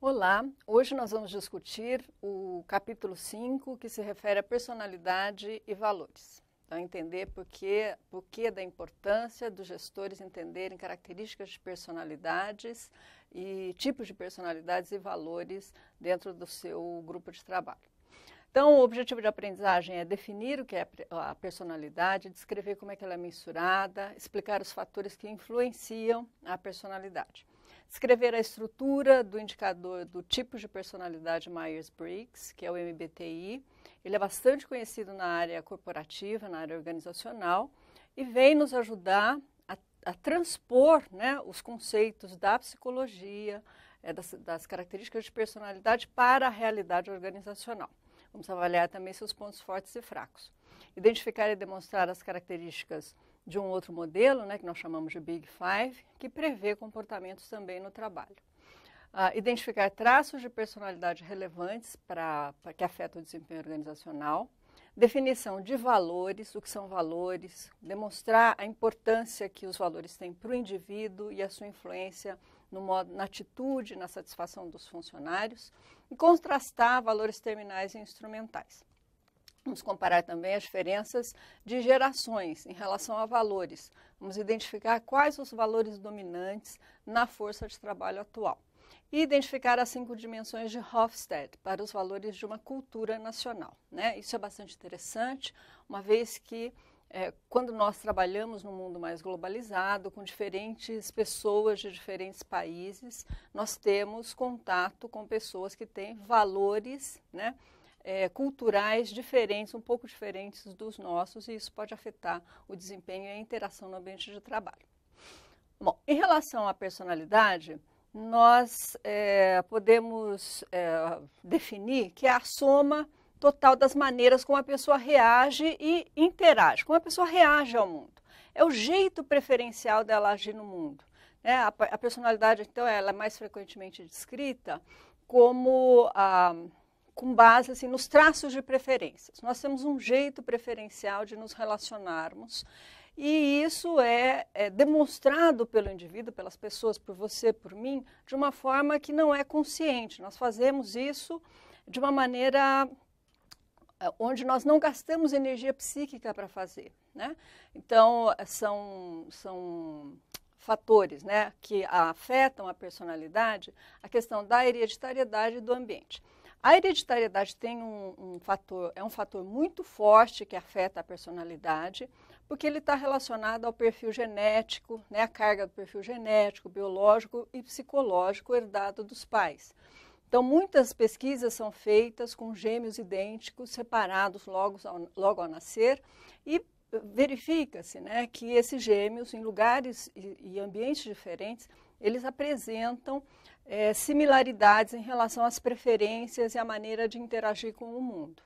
Olá, hoje nós vamos discutir o capítulo 5, que se refere à personalidade e valores. Então, entender por que da importância dos gestores entenderem características de personalidades e tipos de personalidades e valores dentro do seu grupo de trabalho. Então, o objetivo de aprendizagem é definir o que é a personalidade, descrever como é que ela é mensurada, explicar os fatores que influenciam a personalidade. Descrever a estrutura do indicador do tipo de personalidade Myers-Briggs, que é o MBTI. Ele é bastante conhecido na área corporativa, na área organizacional, e vem nos ajudar a transpor, né, os conceitos da psicologia, das características de personalidade para a realidade organizacional. Vamos avaliar também seus pontos fortes e fracos. Identificar e demonstrar as características de um outro modelo, né, que nós chamamos de Big Five, que prevê comportamentos também no trabalho. Identificar traços de personalidade relevantes para que afetam o desempenho organizacional. Definição de valores, o que são valores, demonstrar a importância que os valores têm para o indivíduo e a sua influência no modo, na atitude, na satisfação dos funcionários, e contrastar valores terminais e instrumentais. Vamos comparar também as diferenças de gerações em relação a valores. Vamos identificar quais os valores dominantes na força de trabalho atual. E identificar as 5 dimensões de Hofstede para os valores de uma cultura nacional, né? Isso é bastante interessante, uma vez que quando nós trabalhamos num mundo mais globalizado, com diferentes pessoas de diferentes países, nós temos contato com pessoas que têm valores, né, culturais diferentes, um pouco diferentes dos nossos, e isso pode afetar o desempenho e a interação no ambiente de trabalho. Bom, em relação à personalidade, nós podemos definir que é a soma total das maneiras como a pessoa reage e interage, como a pessoa reage ao mundo. É o jeito preferencial dela agir no mundo. A personalidade, então, ela é mais frequentemente descrita como com base assim, nos traços de preferências. Nós temos um jeito preferencial de nos relacionarmos, e isso é demonstrado pelo indivíduo, pelas pessoas, por você, por mim, de uma forma que não é consciente. Nós fazemos isso de uma maneira onde nós não gastamos energia psíquica para fazer, né? Então, são fatores, né, que afetam a personalidade, a questão da hereditariedade e do ambiente. A hereditariedade tem um fator muito forte que afeta a personalidade, porque ele está relacionado ao perfil genético, né, a carga do perfil genético, biológico e psicológico herdado dos pais. Então, muitas pesquisas são feitas com gêmeos idênticos, separados logo ao nascer, e verifica-se, né, que esses gêmeos, em lugares e ambientes diferentes, eles apresentam similaridades em relação às preferências e à maneira de interagir com o mundo.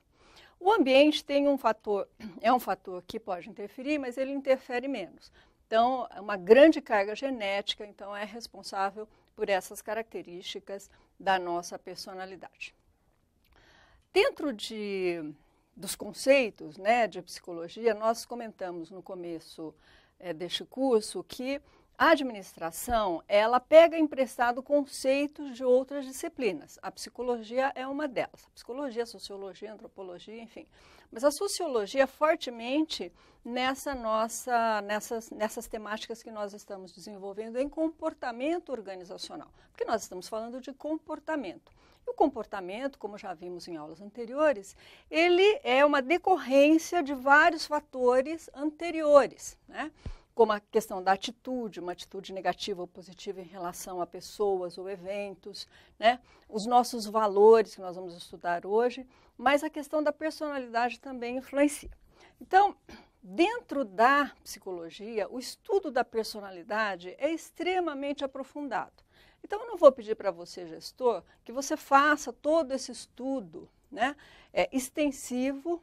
O ambiente tem é um fator que pode interferir, mas ele interfere menos. Então, é uma grande carga genética, então é responsável por essas características da nossa personalidade. Dentro dos conceitos, né, de psicologia, nós comentamos no começo deste curso que a administração, ela pega emprestado conceitos de outras disciplinas. A psicologia é uma delas. A psicologia, a sociologia, a antropologia, enfim. Mas a sociologia fortemente nessas temáticas que nós estamos desenvolvendo em comportamento organizacional. Porque nós estamos falando de comportamento. E o comportamento, como já vimos em aulas anteriores, ele é uma decorrência de vários fatores anteriores, né? Como a questão da atitude, uma atitude negativa ou positiva em relação a pessoas ou eventos, né? Os nossos valores, que nós vamos estudar hoje, mas a questão da personalidade também influencia. Então, dentro da psicologia, o estudo da personalidade é extremamente aprofundado. Então, eu não vou pedir para você, gestor, que você faça todo esse estudo, né, extensivo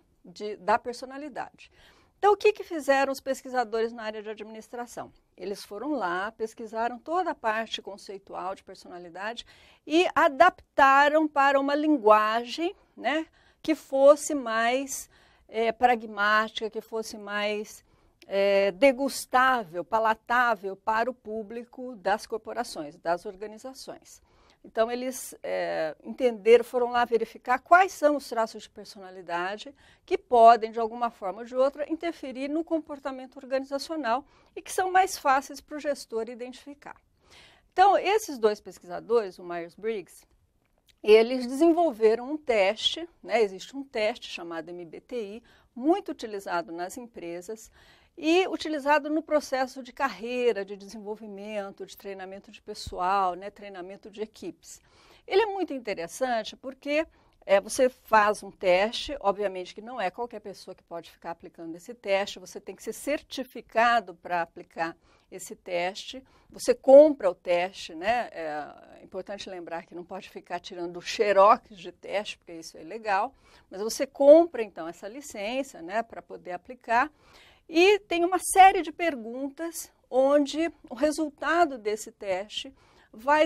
da personalidade. Então, o que fizeram os pesquisadores na área de administração? Eles foram lá, pesquisaram toda a parte conceitual de personalidade e adaptaram para uma linguagem, né, que fosse mais pragmática, que fosse mais degustável, palatável para o público das corporações, das organizações. Então, eles foram lá verificar quais são os traços de personalidade que podem, de alguma forma ou de outra, interferir no comportamento organizacional e que são mais fáceis para o gestor identificar. Então, esses dois pesquisadores, o Myers-Briggs, eles desenvolveram um teste, né? Existe um teste chamado MBTI, muito utilizado nas empresas, e utilizado no processo de carreira, de desenvolvimento, de treinamento de pessoal, né, treinamento de equipes. Ele é muito interessante porque você faz um teste, obviamente que não é qualquer pessoa que pode ficar aplicando esse teste, você tem que ser certificado para aplicar esse teste, você compra o teste, né? É importante lembrar que não pode ficar tirando xerox de teste, porque isso é ilegal, mas você compra então essa licença, né, para poder aplicar. E tem uma série de perguntas onde o resultado desse teste vai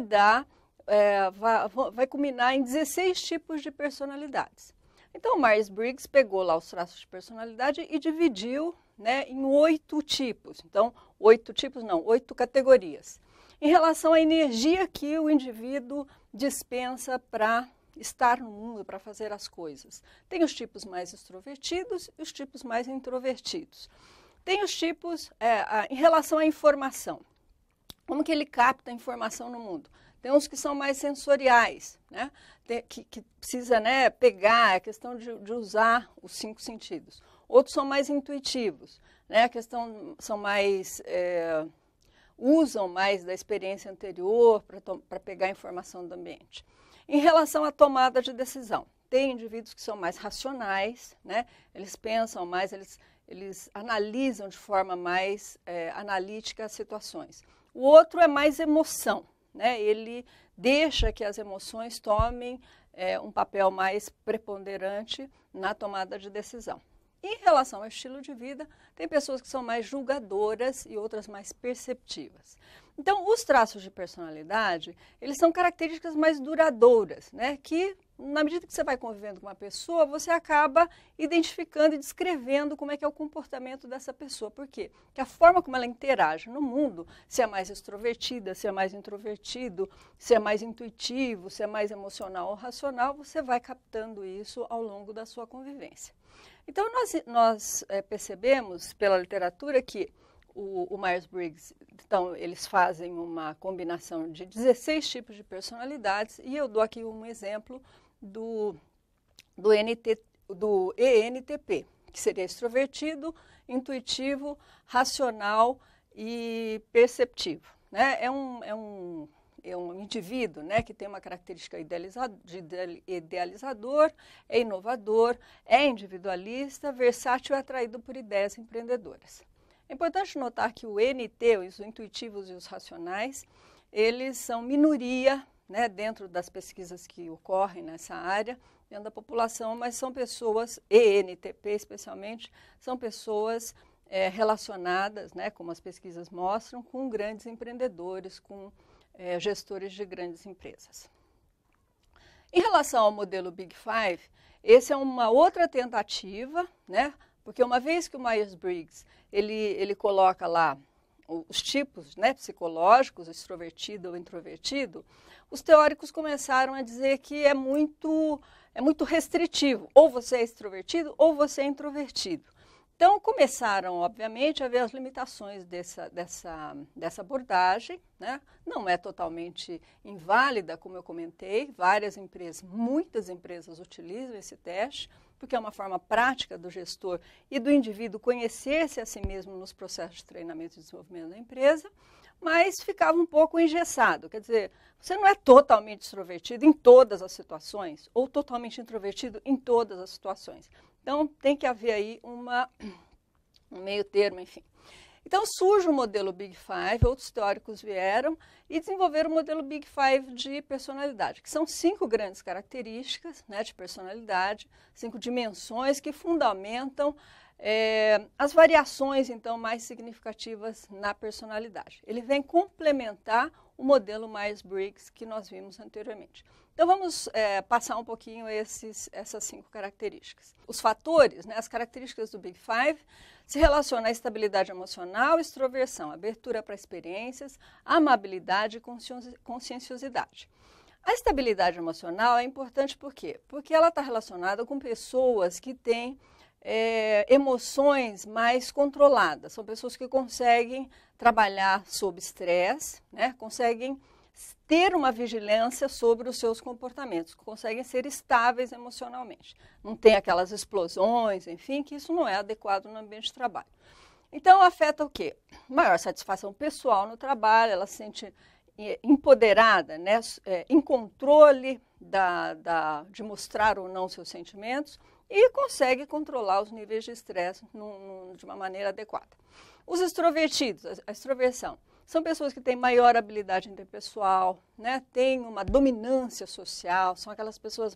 culminar em 16 tipos de personalidades. Então, o Myers-Briggs pegou lá os traços de personalidade e dividiu, né, em 8 tipos. Então, 8 categorias. Em relação à energia que o indivíduo dispensa para estar no mundo, para fazer as coisas. Tem os tipos mais extrovertidos e os tipos mais introvertidos. Tem os tipos em relação à informação. Como que ele capta a informação no mundo? Tem uns que são mais sensoriais, né? Que precisa, né, pegar, a questão de usar os 5 sentidos. Outros são mais intuitivos, né? São mais... usam mais da experiência anterior para pegar a informação do ambiente. Em relação à tomada de decisão, tem indivíduos que são mais racionais, né? Eles pensam mais, eles analisam de forma mais analítica as situações. O outro é mais emoção, né? Ele deixa que as emoções tomem um papel mais preponderante na tomada de decisão. Em relação ao estilo de vida, tem pessoas que são mais julgadoras e outras mais perceptivas. Então, os traços de personalidade, eles são características mais duradouras, né? Que, na medida que você vai convivendo com uma pessoa, você acaba identificando e descrevendo como é que é o comportamento dessa pessoa. Por quê? Porque a forma como ela interage no mundo, se é mais extrovertida, se é mais introvertido, se é mais intuitivo, se é mais emocional ou racional, você vai captando isso ao longo da sua convivência. Então, nós percebemos pela literatura que o Myers-Briggs, então, eles fazem uma combinação de 16 tipos de personalidades, e eu dou aqui um exemplo do ENTP, que seria extrovertido, intuitivo, racional e perceptivo, né? É um indivíduo, né, que tem uma característica idealizador, é inovador, é individualista, versátil e atraído por ideias empreendedoras. É importante notar que o NT, os intuitivos e os racionais, eles são minoria, né, dentro das pesquisas que ocorrem nessa área, dentro da população, mas são pessoas, ENTP especialmente, são pessoas relacionadas, né, como as pesquisas mostram, com grandes empreendedores, com gestores de grandes empresas. Em relação ao modelo Big Five, esse é uma outra tentativa, né? Porque uma vez que o Myers-Briggs ele coloca lá os tipos, né, psicológicos, extrovertido ou introvertido, os teóricos começaram a dizer que é muito restritivo. Ou você é extrovertido ou você é introvertido. Então, começaram, obviamente, a ver as limitações dessa abordagem, né? Não é totalmente inválida, como eu comentei, muitas empresas utilizam esse teste, porque é uma forma prática do gestor e do indivíduo conhecer-se a si mesmo nos processos de treinamento e desenvolvimento da empresa, mas ficava um pouco engessado. Quer dizer, você não é totalmente extrovertido em todas as situações ou totalmente introvertido em todas as situações. Então, tem que haver aí um meio termo, enfim. Então, surge o modelo Big Five, outros teóricos vieram e desenvolveram o modelo Big Five de personalidade, que são 5 grandes características, né, de personalidade, 5 dimensões que fundamentam as variações, então, mais significativas na personalidade. Ele vem complementar o modelo Myers-Briggs que nós vimos anteriormente. Então, vamos passar um pouquinho essas 5 características. Os fatores, né, as características do Big Five, se relacionam à estabilidade emocional, extroversão, abertura para experiências, amabilidade e conscienciosidade. A estabilidade emocional é importante por quê? Porque ela está relacionada com pessoas que têm emoções mais controladas. São pessoas que conseguem trabalhar sob estresse, né? Conseguem ter uma vigilância sobre os seus comportamentos, conseguem ser estáveis emocionalmente. Não tem aquelas explosões, enfim, que isso não é adequado no ambiente de trabalho. Então, afeta o quê? Maior satisfação pessoal no trabalho, ela se sente empoderada, né? Em controle de mostrar ou não seus sentimentos e consegue controlar os níveis de estresse de uma maneira adequada. Os extrovertidos, a extroversão, são pessoas que têm maior habilidade interpessoal, né? Têm uma dominância social, são aquelas pessoas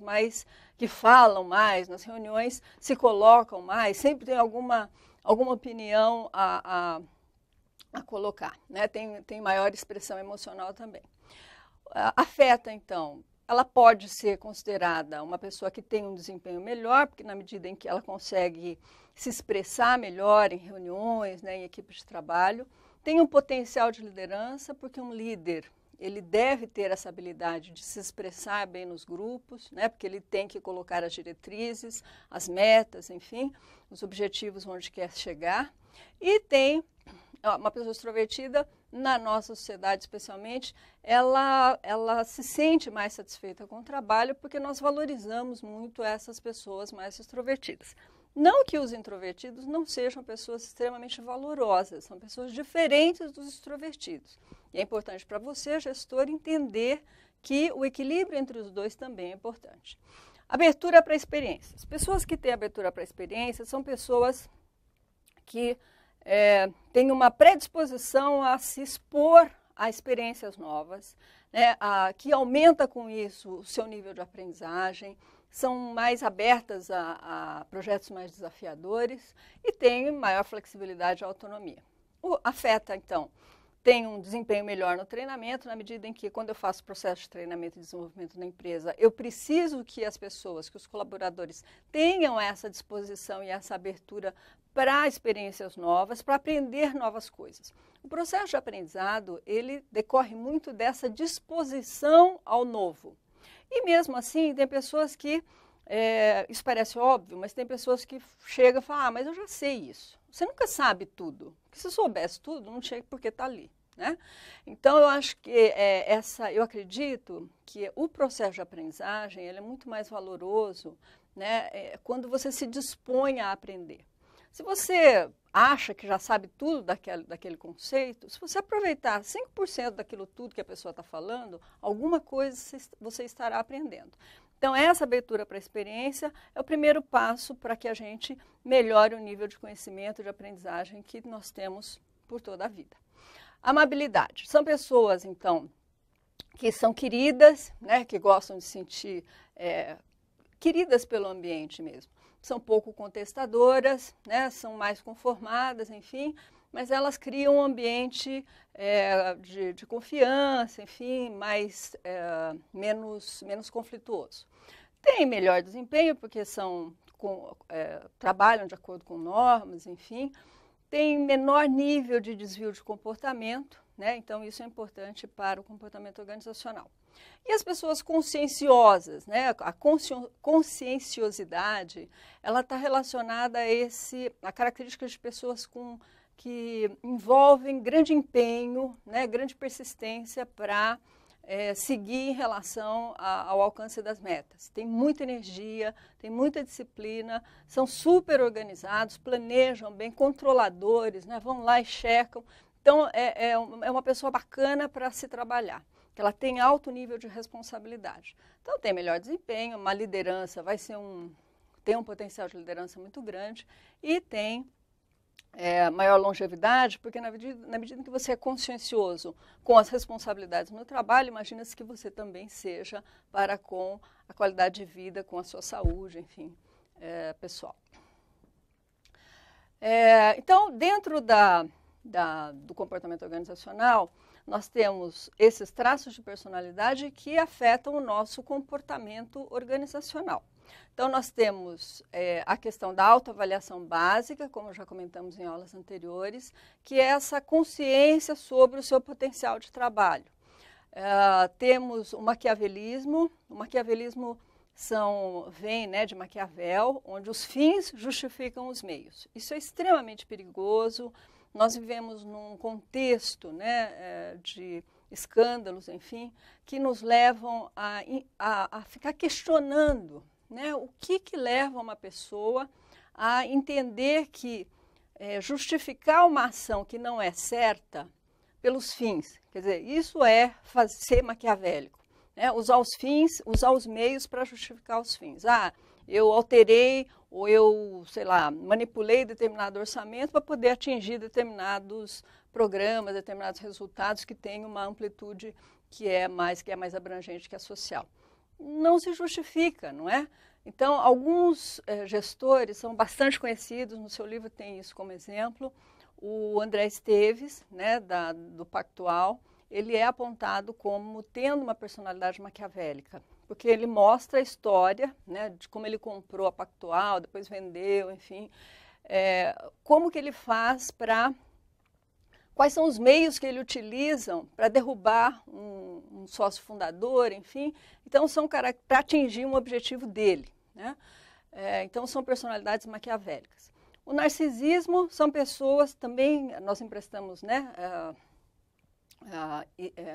que falam mais nas reuniões, se colocam mais, sempre tem alguma opinião a colocar, né? Tem maior expressão emocional também. Afeta, então, ela pode ser considerada uma pessoa que tem um desempenho melhor, porque na medida em que ela consegue se expressar melhor em reuniões, né, em equipes de trabalho, tem um potencial de liderança, porque um líder, ele deve ter essa habilidade de se expressar bem nos grupos, né, porque ele tem que colocar as diretrizes, as metas, enfim, os objetivos onde quer chegar. E tem uma pessoa extrovertida, na nossa sociedade especialmente, ela se sente mais satisfeita com o trabalho porque nós valorizamos muito essas pessoas mais extrovertidas. Não que os introvertidos não sejam pessoas extremamente valorosas, são pessoas diferentes dos extrovertidos. E é importante para você, gestor, entender que o equilíbrio entre os dois também é importante. Abertura para experiências. Pessoas que têm abertura para experiências são pessoas que têm uma predisposição a se expor a experiências novas, né, que aumenta com isso o seu nível de aprendizagem, são mais abertas a projetos mais desafiadores e têm maior flexibilidade e autonomia. Afeta, então, tem um desempenho melhor no treinamento, na medida em que, quando eu faço processo de treinamento e desenvolvimento na empresa, eu preciso que as pessoas, que os colaboradores tenham essa disposição e essa abertura para experiências novas, para aprender novas coisas. O processo de aprendizado, ele decorre muito dessa disposição ao novo. E mesmo assim, tem pessoas que, isso parece óbvio, mas tem pessoas que chegam e falam, mas eu já sei isso. Você nunca sabe tudo. Porque se soubesse tudo, não tinha porque está ali, né? Então, eu acho que eu acredito que o processo de aprendizagem ele é muito mais valoroso, né, quando você se dispõe a aprender. Se você acha que já sabe tudo daquele conceito, se você aproveitar 5% daquilo tudo que a pessoa está falando, alguma coisa você estará aprendendo. Então, essa abertura para a experiência é o primeiro passo para que a gente melhore o nível de conhecimento, de aprendizagem que nós temos por toda a vida. Amabilidade. São pessoas, então, que são queridas, né, que gostam de se sentir queridas pelo ambiente mesmo. São pouco contestadoras, né, são mais conformadas, enfim, mas elas criam um ambiente de confiança, enfim, menos conflituoso. Tem melhor desempenho, porque trabalham de acordo com normas, enfim. Tem menor nível de desvio de comportamento, né, então isso é importante para o comportamento organizacional. E as pessoas conscienciosas, né? A conscienciosidade, ela está relacionada a características de pessoas que envolvem grande empenho, né? Grande persistência para seguir em relação ao alcance das metas. Tem muita energia, tem muita disciplina, são super organizados, planejam bem, controladores, né? Vão lá e checam. Então, é uma pessoa bacana para se trabalhar, que ela tem alto nível de responsabilidade. Então, tem melhor desempenho, uma liderança tem um potencial de liderança muito grande e tem maior longevidade, porque na medida que você é consciencioso com as responsabilidades no trabalho, imagina-se que você também seja para com a qualidade de vida, com a sua saúde, enfim, pessoal. Então, dentro do comportamento organizacional, nós temos esses traços de personalidade que afetam o nosso comportamento organizacional. Então, nós temos a questão da autoavaliação básica, como já comentamos em aulas anteriores, que é essa consciência sobre o seu potencial de trabalho. Temos o maquiavelismo. O maquiavelismo vem, né, de Maquiavel, onde os fins justificam os meios. Isso é extremamente perigoso. Nós vivemos num contexto, né, de escândalos, enfim, que nos levam a ficar questionando, né, o que leva uma pessoa a entender que justificar uma ação que não é certa pelos fins. Quer dizer, isso é ser maquiavélico. Usar os fins, usar os meios para justificar os fins. Eu alterei ou eu, sei lá, manipulei determinado orçamento para poder atingir determinados programas, determinados resultados que têm uma amplitude que é mais abrangente que a social. Não se justifica, não é? Então, alguns gestores são bastante conhecidos, no seu livro tem isso como exemplo. O André Esteves, né, do Pactual, ele é apontado como tendo uma personalidade maquiavélica, porque ele mostra a história, né, de como ele comprou a Pactual, depois vendeu, enfim, como que ele faz quais são os meios que ele utiliza para derrubar um sócio fundador, enfim, então são para atingir um objetivo dele, né? Então são personalidades maquiavélicas. O narcisismo são pessoas também, nós emprestamos, né,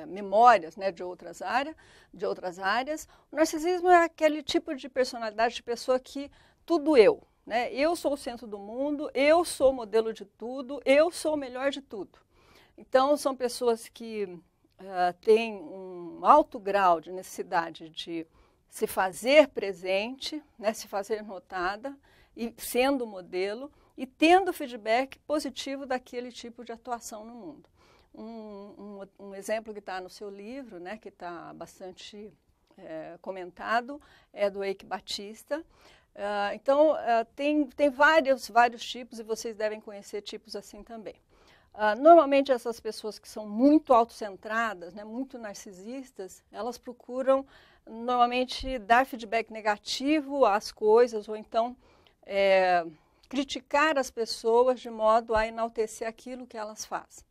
memórias, né, de outras áreas. O narcisismo é aquele tipo de personalidade de pessoa que tudo eu, né? Eu sou o centro do mundo, eu sou o modelo de tudo, eu sou o melhor de tudo. Então, são pessoas que têm um alto grau de necessidade de se fazer presente, né, se fazer notada, e sendo modelo, e tendo feedback positivo daquele tipo de atuação no mundo. Um exemplo que está no seu livro, né, que está bastante comentado, é do Eike Batista. Então, tem vários tipos, e vocês devem conhecer tipos assim também. Normalmente, essas pessoas que são muito autocentradas, né, muito narcisistas, elas procuram, normalmente, dar feedback negativo às coisas, ou então criticar as pessoas de modo a enaltecer aquilo que elas fazem.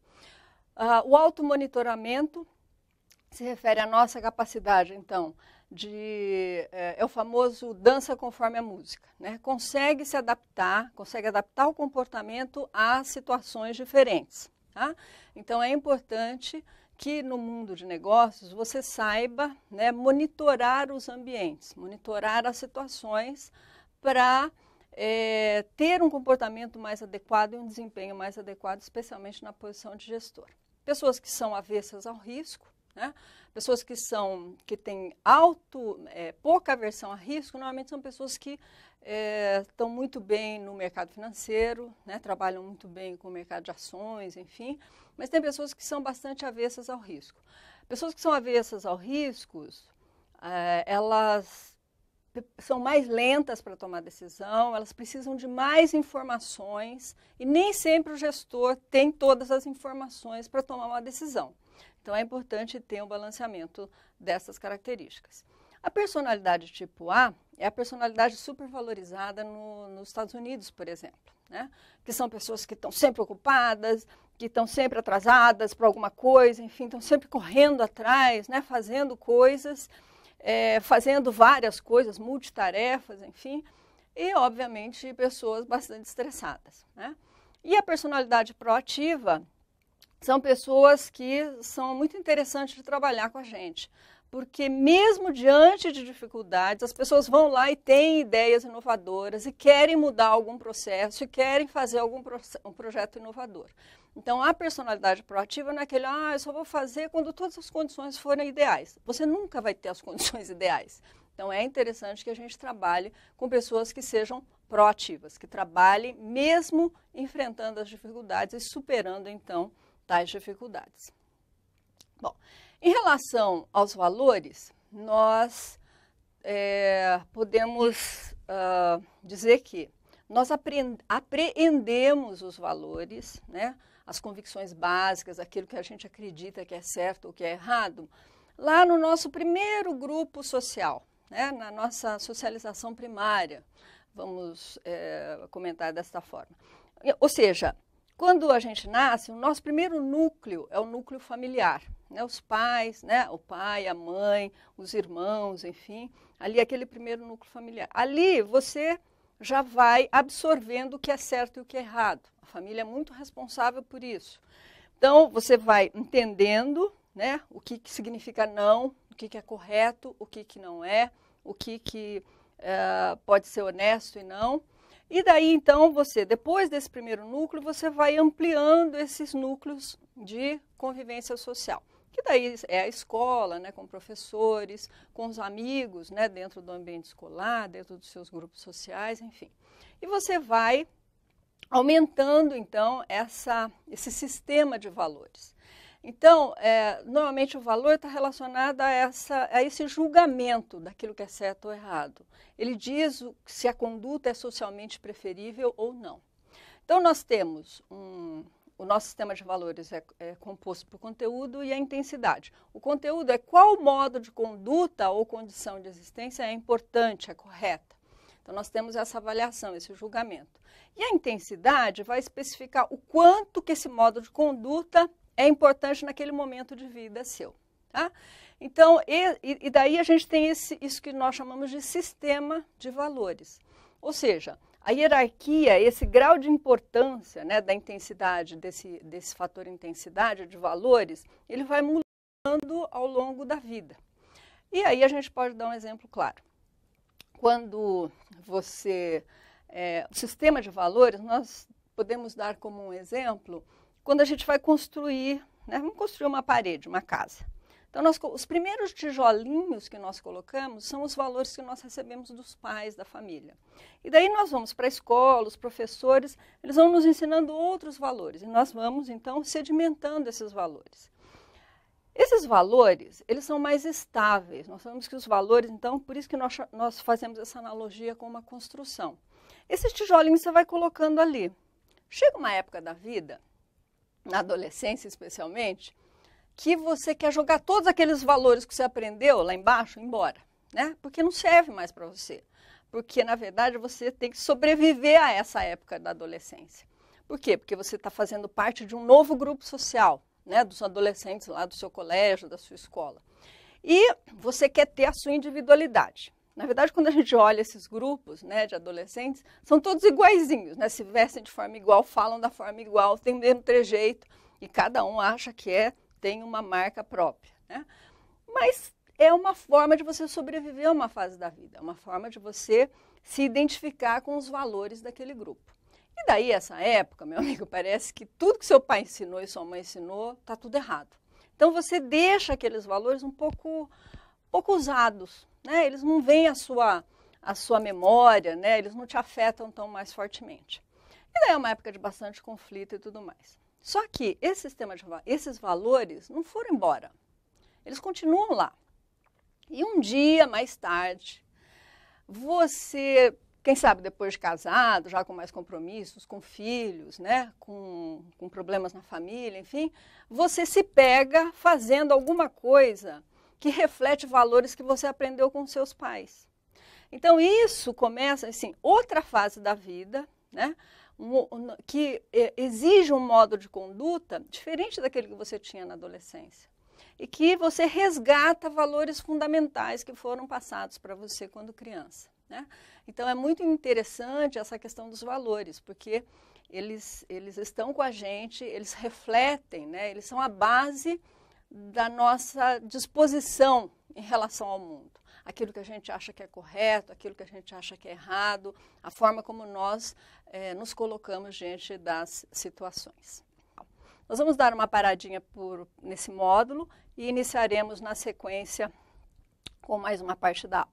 O automonitoramento se refere à nossa capacidade, então, é o famoso dança conforme a música, né? Consegue adaptar o comportamento a situações diferentes, tá? Então, é importante que no mundo de negócios você saiba, né, monitorar os ambientes, monitorar as situações para ter um comportamento mais adequado e um desempenho mais adequado, especialmente na posição de gestor. Pessoas que são avessas ao risco, né? Pessoas que têm pouca aversão a risco, normalmente são pessoas que estão muito bem no mercado financeiro, né? Trabalham muito bem com o mercado de ações, enfim, mas tem pessoas que são bastante avessas ao risco. Pessoas que são avessas ao risco, elas são mais lentas para tomar decisão, elas precisam de mais informações e nem sempre o gestor tem todas as informações para tomar uma decisão. Então, é importante ter um balanceamento dessas características. A personalidade tipo A é a personalidade supervalorizada nos Estados Unidos, por exemplo, né? Que são pessoas que estão sempre ocupadas, que estão sempre atrasadas para alguma coisa, enfim, estão sempre correndo atrás, né? Fazendo coisas, fazendo várias coisas, multitarefas, enfim, e, obviamente, pessoas bastante estressadas, né? E a personalidade proativa são pessoas que são muito interessantes de trabalhar com a gente, porque mesmo diante de dificuldades, as pessoas vão lá e têm ideias inovadoras e querem mudar algum processo e querem fazer um projeto inovador. Então, a personalidade proativa não é aquele, eu só vou fazer quando todas as condições forem ideais. Você nunca vai ter as condições ideais. Então, é interessante que a gente trabalhe com pessoas que sejam proativas, que trabalhem mesmo enfrentando as dificuldades e superando, então, tais dificuldades. Bom, em relação aos valores, nós podemos dizer que nós apreendemos os valores, né, as convicções básicas, aquilo que a gente acredita que é certo ou que é errado, lá no nosso primeiro grupo social, né, na nossa socialização primária, vamos comentar desta forma. Ou seja, quando a gente nasce, o nosso primeiro núcleo é o núcleo familiar, né? Os pais, né? O pai, a mãe, os irmãos, enfim, ali é aquele primeiro núcleo familiar. Ali você já vai absorvendo o que é certo e o que é errado. A família é muito responsável por isso. Então, você vai entendendo, né, o que significa não, o que é correto, o que não é, o que pode ser honesto e não. E daí, então, você, depois desse primeiro núcleo, você vai ampliando esses núcleos de convivência social. Que daí é a escola, né, com professores, com os amigos, né, dentro do ambiente escolar, dentro dos seus grupos sociais, enfim. E você vai aumentando, então, esse sistema de valores. Então, normalmente o valor está relacionado a esse julgamento daquilo que é certo ou errado. Ele diz se a conduta é socialmente preferível ou não. Então, nós temos o nosso sistema de valores é composto por conteúdo e a intensidade. O conteúdo é qual modo de conduta ou condição de existência é importante, é correta. Então, nós temos essa avaliação, esse julgamento. E a intensidade vai especificar o quanto que esse modo de conduta é importante naquele momento de vida seu. Tá? Então, e daí a gente tem isso que nós chamamos de sistema de valores. Ou seja, a hierarquia, esse grau de importância, né, da intensidade, desse fator intensidade de valores, ele vai mudando ao longo da vida. E aí a gente pode dar um exemplo claro. Quando o sistema de valores, nós podemos dar como um exemplo, quando a gente vai construir, né, vamos construir uma parede, uma casa. Então, os primeiros tijolinhos que nós colocamos são os valores que nós recebemos dos pais, da família. E daí nós vamos para a escola, os professores, eles vão nos ensinando outros valores. E nós vamos, então, sedimentando esses valores. Esses valores, eles são mais estáveis. Nós sabemos que os valores, então, por isso que nós fazemos essa analogia com uma construção. Esses tijolinhos você vai colocando ali. Chega uma época da vida, na adolescência especialmente, que você quer jogar todos aqueles valores que você aprendeu lá embaixo embora, né? Porque não serve mais para você. Porque, na verdade, você tem que sobreviver a essa época da adolescência. Por quê? Porque você está fazendo parte de um novo grupo social, né? Dos adolescentes lá do seu colégio, da sua escola. E você quer ter a sua individualidade. Na verdade, quando a gente olha esses grupos, né, de adolescentes, são todos iguaizinhos, né? Se vestem de forma igual, falam da forma igual, têm o mesmo trejeito, e cada um acha que tem uma marca própria, né? Mas é uma forma de você sobreviver a uma fase da vida, é uma forma de você se identificar com os valores daquele grupo. E daí, essa época, meu amigo, parece que tudo que seu pai ensinou e sua mãe ensinou, está tudo errado. Então, você deixa aqueles valores um pouco usados, né? Eles não vêm à sua memória, né? Eles não te afetam tão mais fortemente. E daí é uma época de bastante conflito e tudo mais. Só que esses valores não foram embora. Eles continuam lá. E um dia mais tarde, você, quem sabe depois de casado, já com mais compromissos, com filhos, né, com problemas na família, enfim, você se pega fazendo alguma coisa que reflete valores que você aprendeu com seus pais. Então, isso começa, assim, outra fase da vida, né, que exige um modo de conduta diferente daquele que você tinha na adolescência. E que você resgata valores fundamentais que foram passados para você quando criança, né? Então, é muito interessante essa questão dos valores, porque eles estão com a gente, eles refletem, né? Eles são a base da nossa disposição em relação ao mundo. Aquilo que a gente acha que é correto, aquilo que a gente acha que é errado, a forma como nós nos colocamos diante das situações. Nós vamos dar uma paradinha nesse módulo e iniciaremos na sequência com mais uma parte da aula.